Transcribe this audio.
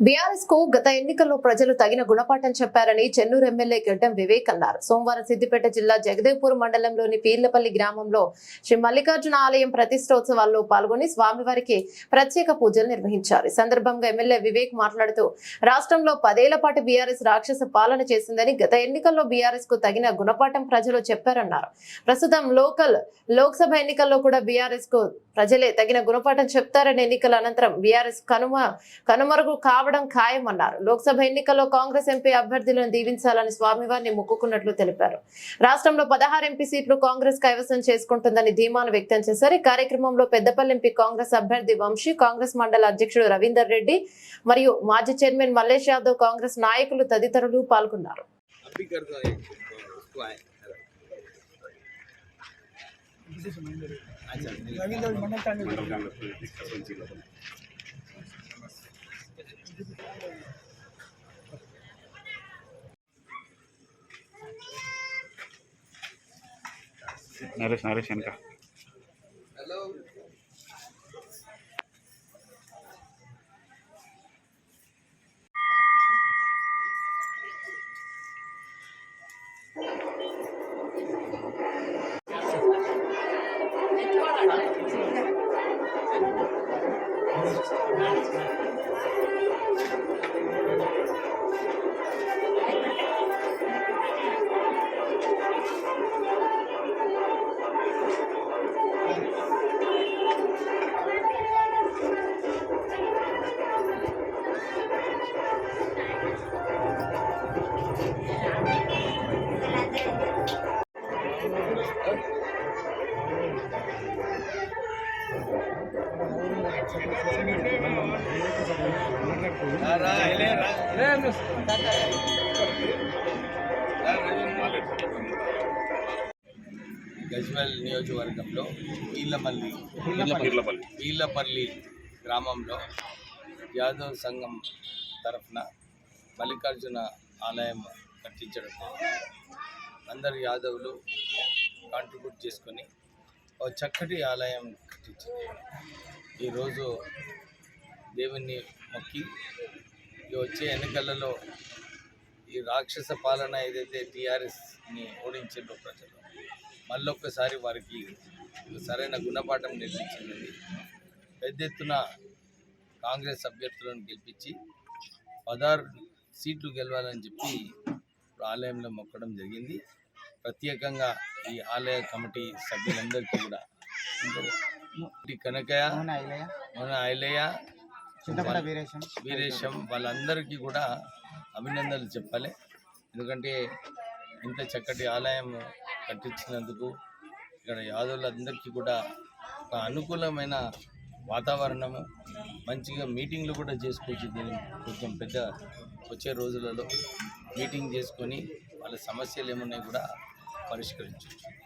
BRS కు గత ఎన్నికల్లో ప్రజలు తగిన గుణపాఠం చెప్పారని చెన్నూరు ఎమ్మెల్యే గడ్డం వివేక్ అన్నారు. సోమవారం సిద్దిపేట జిల్లా జగదేవ్పూర్ మండలంలోని పీర్లపల్లి గ్రామంలో శ్రీ మల్లికార్జున ఆలయం ప్రతిష్టోత్సవాల్లో పాల్గొని స్వామివారికి ప్రత్యేక పూజలు నిర్వహించారు. ఈ సందర్భంగా ఎమ్మెల్యే వివేక్ మాట్లాడుతూ రాష్ట్రంలో 10 ఏళ్ల పాటు బీఆర్ఎస్ రాక్షస పాలన చేసిందని, గత ఎన్నికల్లో బీఆర్ఎస్ కు తగిన గుణపాఠం ప్రజలు చెప్పారన్నారు. ప్రస్తుతం లోక్సభ ఎన్నికల్లో కూడా బీఆర్ఎస్ కు ప్రజలే తగిన గుణపాఠం చెప్తారని, ఎన్నికల అనంతరం బీఆర్ఎస్ కనుమరుగు కావడం ఖాయమన్నారు. లోక్సభ ఎన్నికల్లో కాంగ్రెస్ ఎంపీ అభ్యర్థులను దీవించాలని స్వామివారిని మొక్కుకున్నట్లు తెలిపారు. రాష్ట్రంలో 16 ఎంపీ సీట్లు కాంగ్రెస్ కైవసం చేసుకుంటుందని ధీమాను వ్యక్తం చేశారు. ఈ కార్యక్రమంలో పెద్దపల్లి ఎంపీ కాంగ్రెస్ అభ్యర్థి వంశీ, కాంగ్రెస్ మండల అధ్యక్షుడు రవీందర్ రెడ్డి మరియు మాజీ చైర్మన్ మల్లేష్ యాదవ్, కాంగ్రెస్ నాయకులు తదితరులు పాల్గొన్నారు. నరేష్ వెనక హలో గజ్వేల్ నియోజకవర్గంలో పీర్లపల్లి గ్రామంలో యాదవ్ సంఘం తరఫున మల్లికార్జున ఆలయం కట్టించడం, అందరు యాదవులు కాంట్రిబ్యూట్ చేసుకొని ఒక చక్కటి ఆలయం కట్టించారు. ఈరోజు దేవుణ్ణి మొక్కి వచ్చే ఎన్నికలలో ఈ రాక్షస పాలన ఏదైతే టీఆర్ఎస్ని ఓడించిందో ప్రజలు, మళ్ళొక్కసారి వారికి సరైన గుణపాఠం నేర్పించింది. పెద్ద ఎత్తున కాంగ్రెస్ అభ్యర్థులను గెలిపించి 16 సీట్లు గెలవాలని చెప్పి ఆలయంలో మొక్కడం జరిగింది. ప్రత్యేకంగా ఈ ఆలయ కమిటీ సభ్యులందరికీ కూడా కనకయ్య, ఐలయ్య, వీరేశం వాళ్ళందరికీ కూడా అభినందనలు చెప్పాలి. ఎందుకంటే ఇంత చక్కటి ఆలయం కట్టించినందుకు ఇక్కడ యాదవులందరికీ కూడా ఒక అనుకూలమైన వాతావరణము, మంచిగా మీటింగ్లు కూడా చేసుకోవచ్చు. దీన్ని కొంచెం పెద్ద వచ్చే రోజులలో మీటింగ్ చేసుకొని వాళ్ళ సమస్యలు ఏమున్నాయి కూడా పరిష్కరించవచ్చు.